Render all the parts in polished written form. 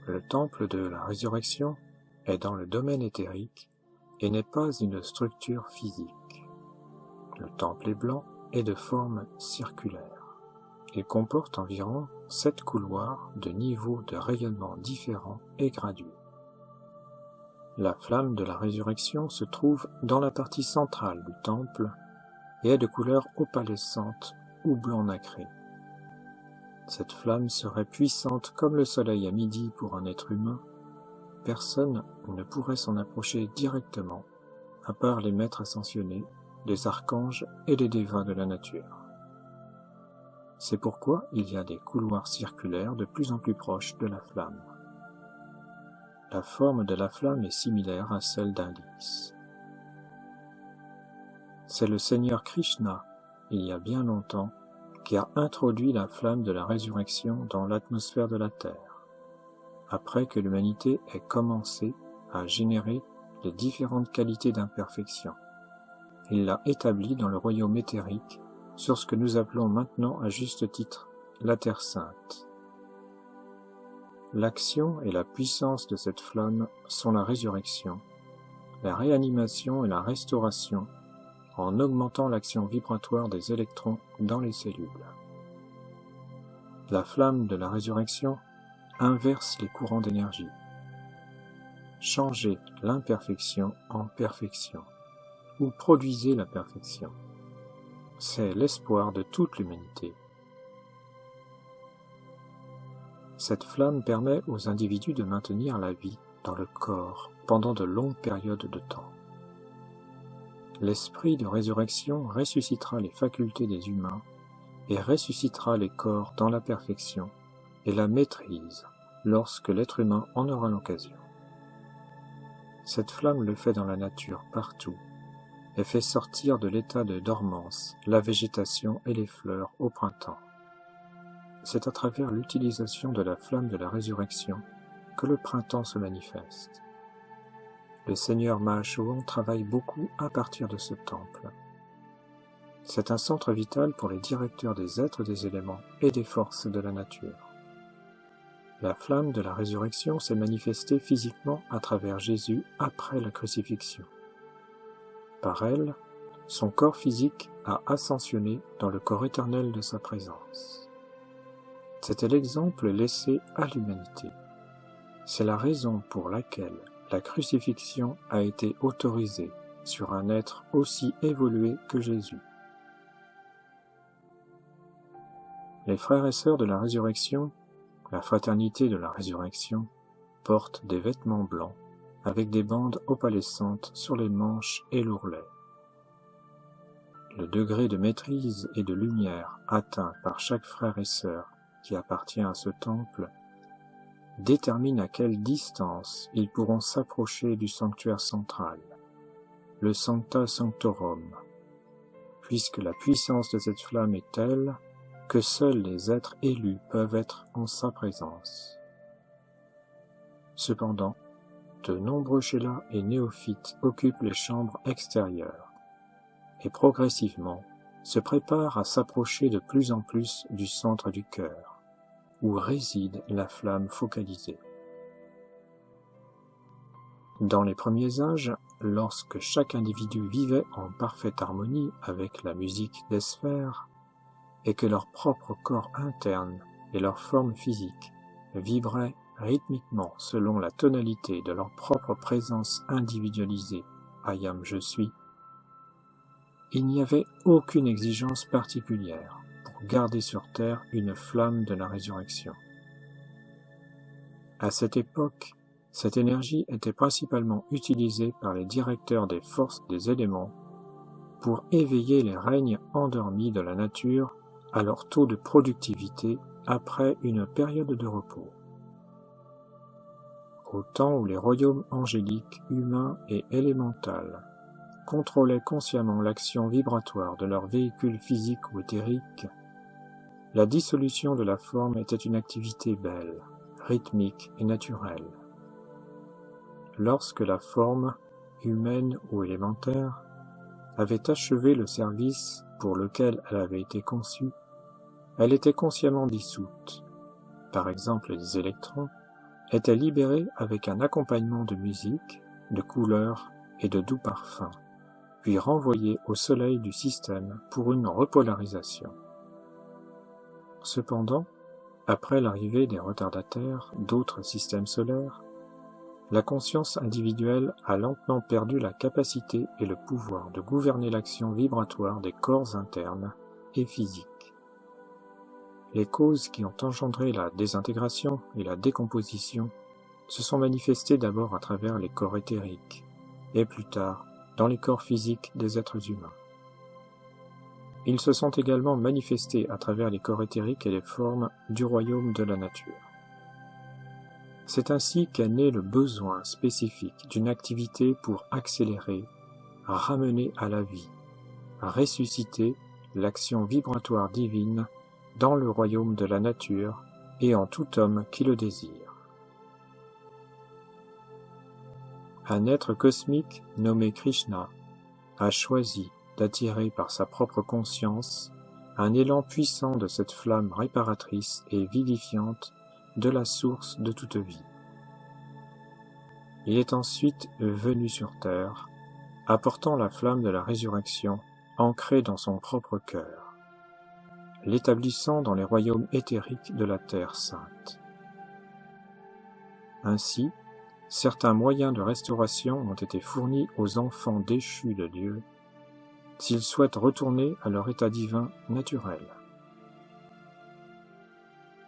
Le temple de la résurrection est dans le domaine éthérique et n'est pas une structure physique. Le temple est blanc et de forme circulaire. Il comporte environ 7 couloirs de niveaux de rayonnement différents et gradués. La flamme de la résurrection se trouve dans la partie centrale du temple et est de couleur opalescente ou blanc nacré. Cette flamme serait puissante comme le soleil à midi pour un être humain. Personne ne pourrait s'en approcher directement, à part les maîtres ascensionnés, les archanges et les dévots de la nature. C'est pourquoi il y a des couloirs circulaires de plus en plus proches de la flamme. La forme de la flamme est similaire à celle d'un lys. C'est le Seigneur Krishna, il y a bien longtemps, qui a introduit la flamme de la résurrection dans l'atmosphère de la Terre, après que l'humanité ait commencé à générer les différentes qualités d'imperfection. Il l'a établie dans le royaume éthérique, sur ce que nous appelons maintenant à juste titre la Terre Sainte. L'action et la puissance de cette flamme sont la résurrection, la réanimation et la restauration, en augmentant l'action vibratoire des électrons dans les cellules. La flamme de la résurrection inverse les courants d'énergie. Changez l'imperfection en perfection, ou produisez la perfection. C'est l'espoir de toute l'humanité. Cette flamme permet aux individus de maintenir la vie dans le corps pendant de longues périodes de temps. L'esprit de résurrection ressuscitera les facultés des humains et ressuscitera les corps dans la perfection et la maîtrise lorsque l'être humain en aura l'occasion. Cette flamme le fait dans la nature partout et fait sortir de l'état de dormance la végétation et les fleurs au printemps. C'est à travers l'utilisation de la flamme de la résurrection que le printemps se manifeste. Le Seigneur Mahashohan travaille beaucoup à partir de ce temple. C'est un centre vital pour les directeurs des êtres des éléments et des forces de la nature. La flamme de la résurrection s'est manifestée physiquement à travers Jésus après la crucifixion. Par elle, son corps physique a ascensionné dans le corps éternel de sa présence. C'était l'exemple laissé à l'humanité. C'est la raison pour laquelle la crucifixion a été autorisée sur un être aussi évolué que Jésus. Les frères et sœurs de la résurrection, la fraternité de la résurrection, portent des vêtements blancs avec des bandes opalescentes sur les manches et l'ourlet. Le degré de maîtrise et de lumière atteint par chaque frère et sœur qui appartient à ce temple détermine à quelle distance ils pourront s'approcher du sanctuaire central, le Sancta Sanctorum, puisque la puissance de cette flamme est telle que seuls les êtres élus peuvent être en sa présence. Cependant, de nombreux chélats et néophytes occupent les chambres extérieures et progressivement se préparent à s'approcher de plus en plus du centre du cœur, où réside la flamme focalisée. Dans les premiers âges, lorsque chaque individu vivait en parfaite harmonie avec la musique des sphères, et que leur propre corps interne et leur forme physique vibraient rythmiquement selon la tonalité de leur propre présence individualisée, Ayam je suis, il n'y avait aucune exigence particulière pour garder sur terre une flamme de la résurrection. À cette époque, cette énergie était principalement utilisée par les directeurs des forces des éléments pour éveiller les règnes endormis de la nature à leur taux de productivité après une période de repos. Au temps où les royaumes angéliques, humains et élémentaux contrôlaient consciemment l'action vibratoire de leurs véhicules physiques ou éthériques, la dissolution de la forme était une activité belle, rythmique et naturelle. Lorsque la forme, humaine ou élémentaire, avait achevé le service pour lequel elle avait été conçue, elle était consciemment dissoute. Par exemple, les électrons, étaient libérés avec un accompagnement de musique, de couleurs et de doux parfums, puis renvoyés au soleil du système pour une repolarisation. Cependant, après l'arrivée des retardataires d'autres systèmes solaires, la conscience individuelle a lentement perdu la capacité et le pouvoir de gouverner l'action vibratoire des corps internes et physiques. Les causes qui ont engendré la désintégration et la décomposition se sont manifestées d'abord à travers les corps éthériques, et plus tard dans les corps physiques des êtres humains. Ils se sont également manifestés à travers les corps éthériques et les formes du royaume de la nature. C'est ainsi qu'est né le besoin spécifique d'une activité pour accélérer, ramener à la vie, ressusciter l'action vibratoire divine dans le royaume de la nature et en tout homme qui le désire. Un être cosmique nommé Krishna a choisi d'attirer par sa propre conscience un élan puissant de cette flamme réparatrice et vivifiante de la source de toute vie. Il est ensuite venu sur terre, apportant la flamme de la résurrection ancrée dans son propre cœur, l'établissant dans les royaumes éthériques de la Terre sainte. Ainsi, certains moyens de restauration ont été fournis aux enfants déchus de Dieu, s'ils souhaitent retourner à leur état divin naturel.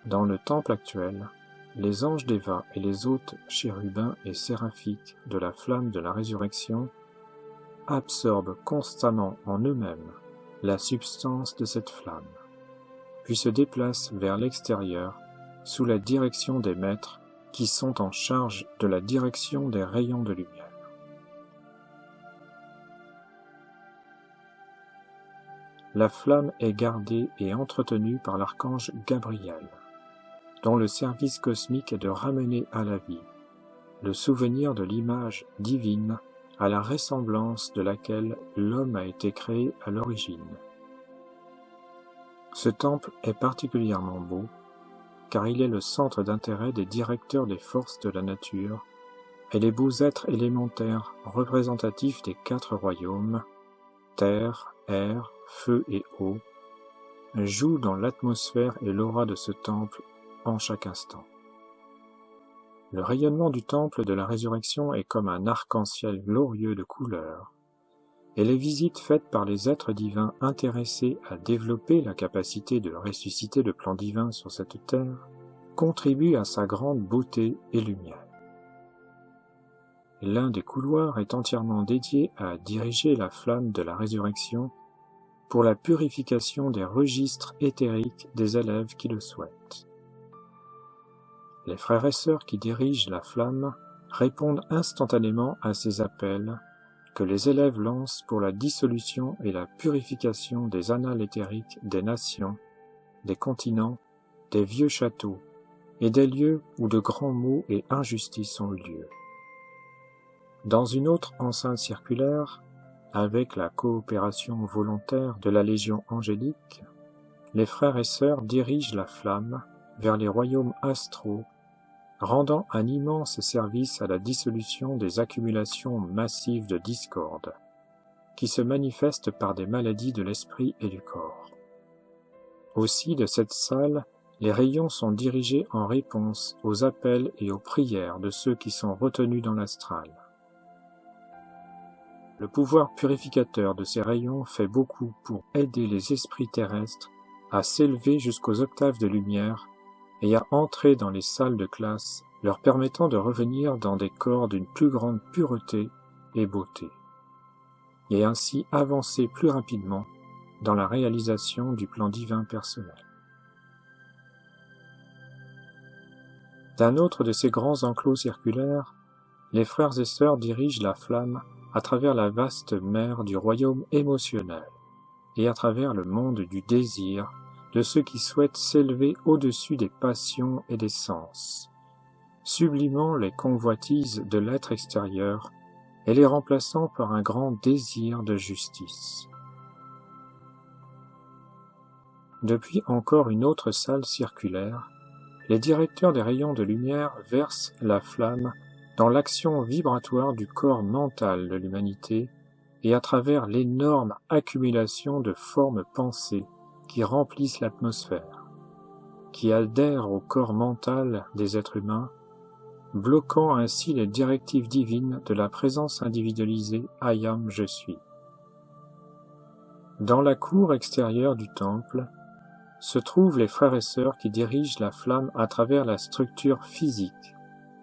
Dans le temple actuel, les anges d'Eva et les hôtes chérubins et séraphiques de la flamme de la résurrection absorbent constamment en eux-mêmes la substance de cette flamme, puis se déplacent vers l'extérieur sous la direction des maîtres qui sont en charge de la direction des rayons de lumière. La flamme est gardée et entretenue par l'archange Gabriel, dont le service cosmique est de ramener à la vie le souvenir de l'image divine à la ressemblance de laquelle l'homme a été créé à l'origine. Ce temple est particulièrement beau, car il est le centre d'intérêt des directeurs des forces de la nature et les beaux êtres élémentaires représentatifs des 4 royaumes, terre, air, feu et eau, jouent dans l'atmosphère et l'aura de ce temple en chaque instant. Le rayonnement du temple de la résurrection est comme un arc-en-ciel glorieux de couleurs, et les visites faites par les êtres divins intéressés à développer la capacité de ressusciter le plan divin sur cette terre contribuent à sa grande beauté et lumière. L'un des couloirs est entièrement dédié à diriger la flamme de la résurrection pour la purification des registres éthériques des élèves qui le souhaitent. Les frères et sœurs qui dirigent la flamme répondent instantanément à ces appels que les élèves lancent pour la dissolution et la purification des annales éthériques des nations, des continents, des vieux châteaux et des lieux où de grands maux et injustices ont eu lieu. Dans une autre enceinte circulaire, avec la coopération volontaire de la Légion angélique, les frères et sœurs dirigent la flamme vers les royaumes astraux, rendant un immense service à la dissolution des accumulations massives de discorde, qui se manifestent par des maladies de l'esprit et du corps. Aussi, de cette salle, les rayons sont dirigés en réponse aux appels et aux prières de ceux qui sont retenus dans l'astral. Le pouvoir purificateur de ces rayons fait beaucoup pour aider les esprits terrestres à s'élever jusqu'aux octaves de lumière et à entrer dans les salles de classe, leur permettant de revenir dans des corps d'une plus grande pureté et beauté, et ainsi avancer plus rapidement dans la réalisation du plan divin personnel. D'un autre de ces grands enclos circulaires, les frères et sœurs dirigent la flamme à travers la vaste mer du royaume émotionnel et à travers le monde du désir de ceux qui souhaitent s'élever au-dessus des passions et des sens, sublimant les convoitises de l'être extérieur et les remplaçant par un grand désir de justice. Depuis encore une autre salle circulaire, les directeurs des rayons de lumière versent la flamme dans l'action vibratoire du corps mental de l'humanité et à travers l'énorme accumulation de formes pensées qui remplissent l'atmosphère, qui adhèrent au corps mental des êtres humains, bloquant ainsi les directives divines de la présence individualisée « I am, je suis ». Dans la cour extérieure du temple se trouvent les frères et sœurs qui dirigent la flamme à travers la structure physique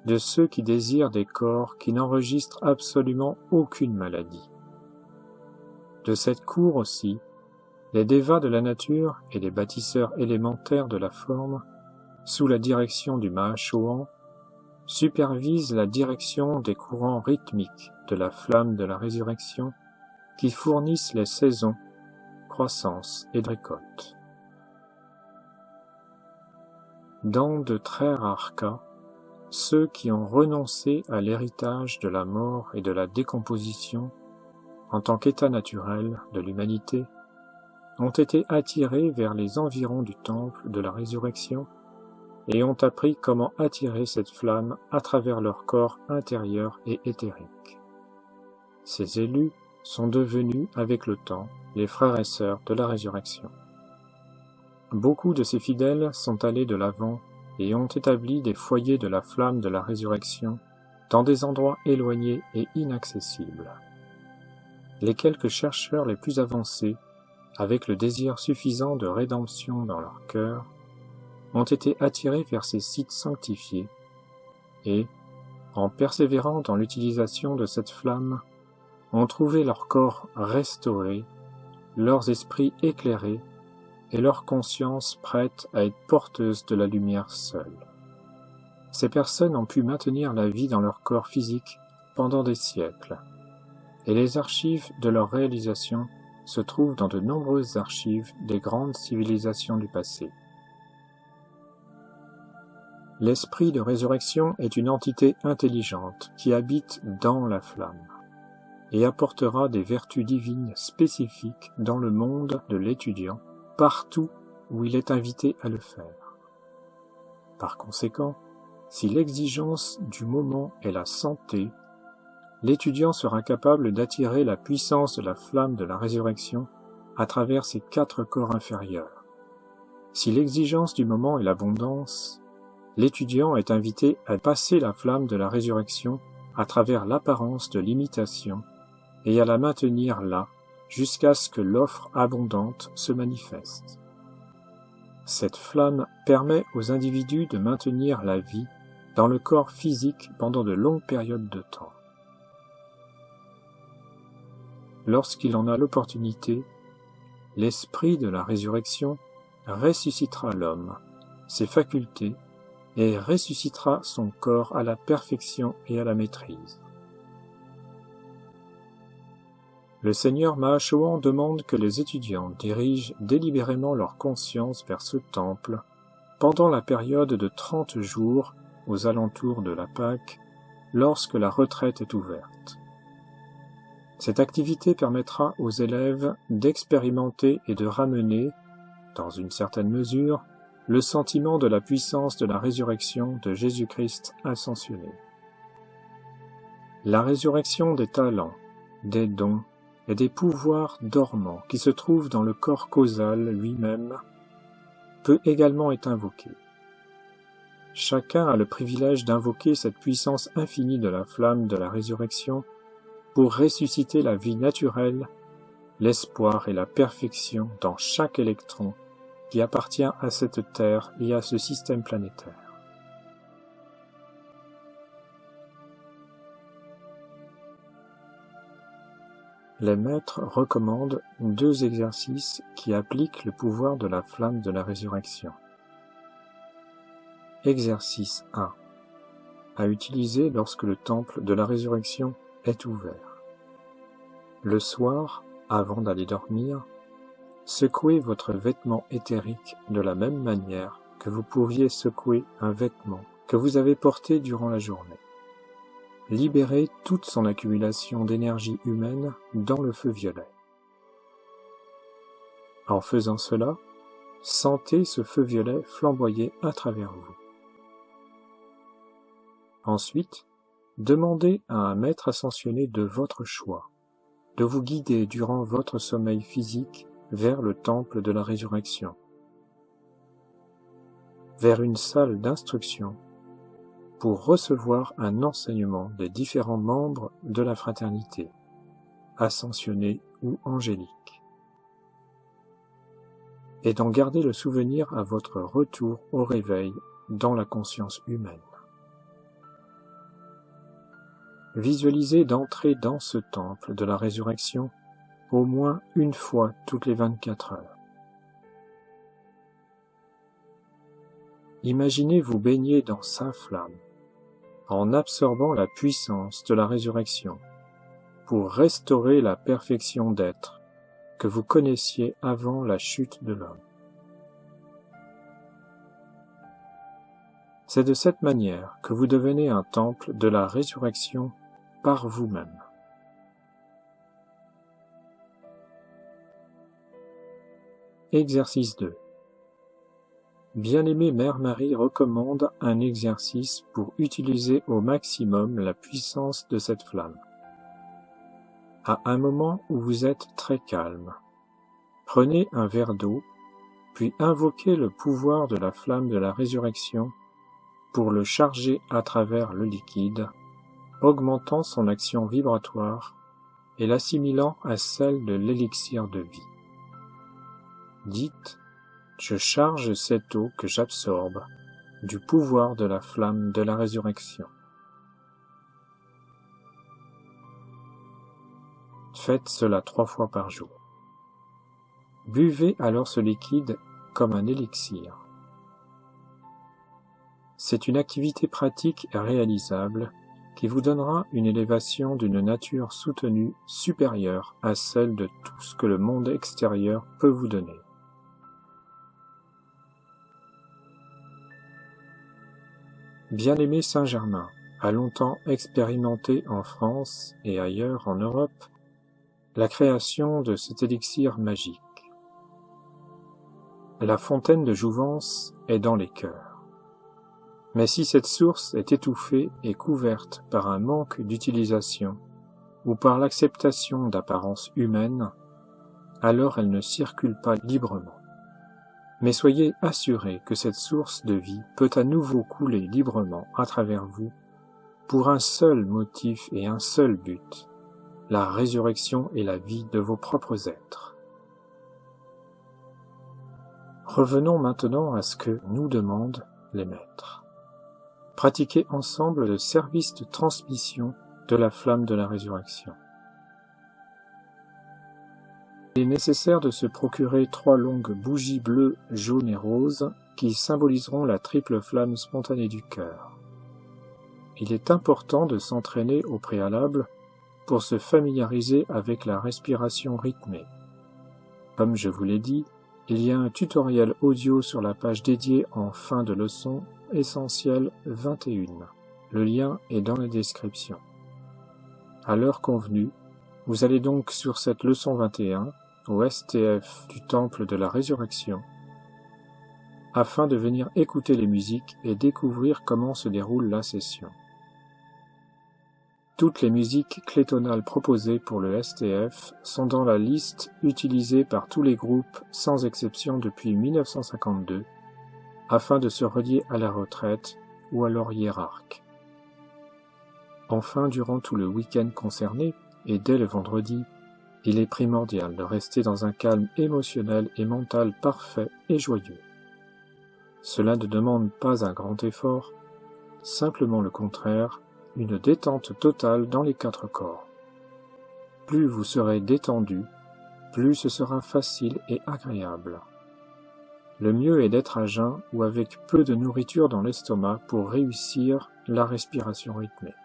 de ceux qui désirent des corps qui n'enregistrent absolument aucune maladie. De cette cour aussi, les dévas de la nature et les bâtisseurs élémentaires de la forme, sous la direction du Mahashohan, supervisent la direction des courants rythmiques de la flamme de la résurrection qui fournissent les saisons, croissance et récolte. Dans de très rares cas, ceux qui ont renoncé à l'héritage de la mort et de la décomposition en tant qu'état naturel de l'humanité ont été attirés vers les environs du temple de la résurrection et ont appris comment attirer cette flamme à travers leur corps intérieur et éthérique. Ces élus sont devenus, avec le temps, les frères et sœurs de la résurrection. Beaucoup de ces fidèles sont allés de l'avant et ont établi des foyers de la flamme de la résurrection dans des endroits éloignés et inaccessibles. Les quelques chercheurs les plus avancés, avec le désir suffisant de rédemption dans leur cœur, ont été attirés vers ces sites sanctifiés et, en persévérant dans l'utilisation de cette flamme, ont trouvé leur corps restauré, leurs esprits éclairés et leur conscience prête à être porteuse de la lumière seule. Ces personnes ont pu maintenir la vie dans leur corps physique pendant des siècles, et les archives de leur réalisation se trouvent dans de nombreuses archives des grandes civilisations du passé. L'esprit de résurrection est une entité intelligente qui habite dans la flamme et apportera des vertus divines spécifiques dans le monde de l'étudiant, partout où il est invité à le faire. Par conséquent, si l'exigence du moment est la santé, l'étudiant sera capable d'attirer la puissance de la flamme de la résurrection à travers ses 4 corps inférieurs. Si l'exigence du moment est l'abondance, l'étudiant est invité à passer la flamme de la résurrection à travers l'apparence de l'imitation et à la maintenir là jusqu'à ce que l'offre abondante se manifeste. Cette flamme permet aux individus de maintenir la vie dans le corps physique pendant de longues périodes de temps. Lorsqu'il en a l'opportunité, l'esprit de la résurrection ressuscitera l'homme, ses facultés, et ressuscitera son corps à la perfection et à la maîtrise. Le Seigneur Mahashohan demande que les étudiants dirigent délibérément leur conscience vers ce temple pendant la période de 30 jours aux alentours de la Pâque, lorsque la retraite est ouverte. Cette activité permettra aux élèves d'expérimenter et de ramener, dans une certaine mesure, le sentiment de la puissance de la résurrection de Jésus-Christ ascensionné. La résurrection des talents, des dons et des pouvoirs dormants qui se trouvent dans le corps causal lui-même peut également être invoquée. Chacun a le privilège d'invoquer cette puissance infinie de la flamme de la résurrection pour ressusciter la vie naturelle, l'espoir et la perfection dans chaque électron qui appartient à cette Terre et à ce système planétaire. Les maîtres recommandent 2 exercices qui appliquent le pouvoir de la flamme de la résurrection. Exercice 1. À utiliser lorsque le temple de la résurrection est ouvert. Le soir, avant d'aller dormir, secouez votre vêtement éthérique de la même manière que vous pourriez secouer un vêtement que vous avez porté durant la journée. Libérez toute son accumulation d'énergie humaine dans le feu violet. En faisant cela, sentez ce feu violet flamboyer à travers vous. Ensuite, demandez à un maître ascensionné de votre choix de vous guider durant votre sommeil physique vers le temple de la résurrection, vers une salle d'instruction pour recevoir un enseignement des différents membres de la fraternité, ascensionnés ou angéliques, et d'en garder le souvenir à votre retour au réveil dans la conscience humaine. Visualisez d'entrer dans ce temple de la résurrection au moins une fois toutes les 24 heures. Imaginez vous baigner dans sa flamme, en absorbant la puissance de la résurrection, pour restaurer la perfection d'être que vous connaissiez avant la chute de l'homme. C'est de cette manière que vous devenez un temple de la résurrection par vous-même. Exercice 2. Bien-aimée Mère Marie recommande un exercice pour utiliser au maximum la puissance de cette flamme. À un moment où vous êtes très calme, prenez un verre d'eau, puis invoquez le pouvoir de la flamme de la résurrection pour le charger à travers le liquide, augmentant son action vibratoire et l'assimilant à celle de l'élixir de vie. Dites: je charge cette eau que j'absorbe du pouvoir de la flamme de la résurrection. Faites cela 3 fois par jour. Buvez alors ce liquide comme un élixir. C'est une activité pratique et réalisable qui vous donnera une élévation d'une nature soutenue supérieure à celle de tout ce que le monde extérieur peut vous donner. Bien-aimé Saint-Germain a longtemps expérimenté en France et ailleurs en Europe la création de cet élixir magique. La fontaine de jouvence est dans les cœurs. Mais si cette source est étouffée et couverte par un manque d'utilisation ou par l'acceptation d'apparences humaines, alors elle ne circule pas librement. Mais soyez assurés que cette source de vie peut à nouveau couler librement à travers vous pour un seul motif et un seul but, la résurrection et la vie de vos propres êtres. Revenons maintenant à ce que nous demandent les maîtres. Pratiquez ensemble le service de transmission de la flamme de la résurrection. Il est nécessaire de se procurer 3 longues bougies bleues, jaunes et roses qui symboliseront la triple flamme spontanée du cœur. Il est important de s'entraîner au préalable pour se familiariser avec la respiration rythmée. Comme je vous l'ai dit, il y a un tutoriel audio sur la page dédiée en fin de leçon Essentiel 21. Le lien est dans la description. À l'heure convenue, vous allez donc sur cette leçon 21 au STF du Temple de la Résurrection afin de venir écouter les musiques et découvrir comment se déroule la session. Toutes les musiques clétonales proposées pour le STF sont dans la liste utilisée par tous les groupes sans exception depuis 1952 afin de se relier à la retraite ou à leur hiérarque. Enfin, durant tout le week-end concerné, et dès le vendredi, il est primordial de rester dans un calme émotionnel et mental parfait et joyeux. Cela ne demande pas un grand effort, simplement le contraire, une détente totale dans les 4 corps. Plus vous serez détendu, plus ce sera facile et agréable. Le mieux est d'être à jeun ou avec peu de nourriture dans l'estomac pour réussir la respiration rythmée.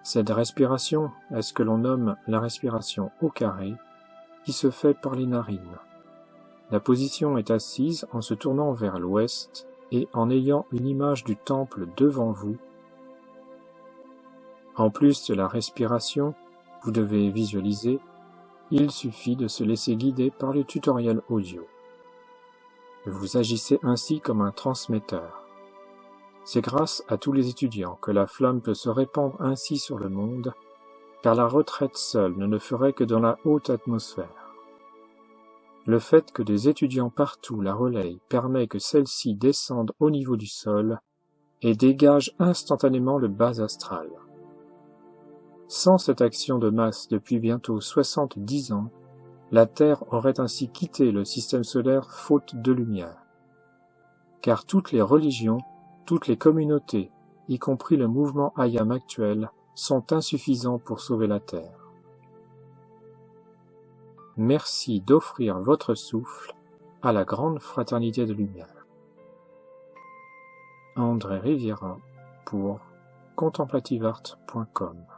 Cette respiration est ce que l'on nomme la respiration au carré, qui se fait par les narines. La position est assise en se tournant vers l'ouest et en ayant une image du temple devant vous. En plus de la respiration, vous devez visualiser, il suffit de se laisser guider par le tutoriel audio. Vous agissez ainsi comme un transmetteur. C'est grâce à tous les étudiants que la flamme peut se répandre ainsi sur le monde, car la retraite seule ne le ferait que dans la haute atmosphère. Le fait que des étudiants partout la relayent permet que celle-ci descende au niveau du sol et dégage instantanément le bas astral. Sans cette action de masse depuis bientôt 70 ans, la Terre aurait ainsi quitté le système solaire faute de lumière. Car toutes les religions, toutes les communautés, y compris le mouvement Hayam actuel, sont insuffisants pour sauver la Terre. Merci d'offrir votre souffle à la grande fraternité de lumière. André Riviera pour contemplativeart.com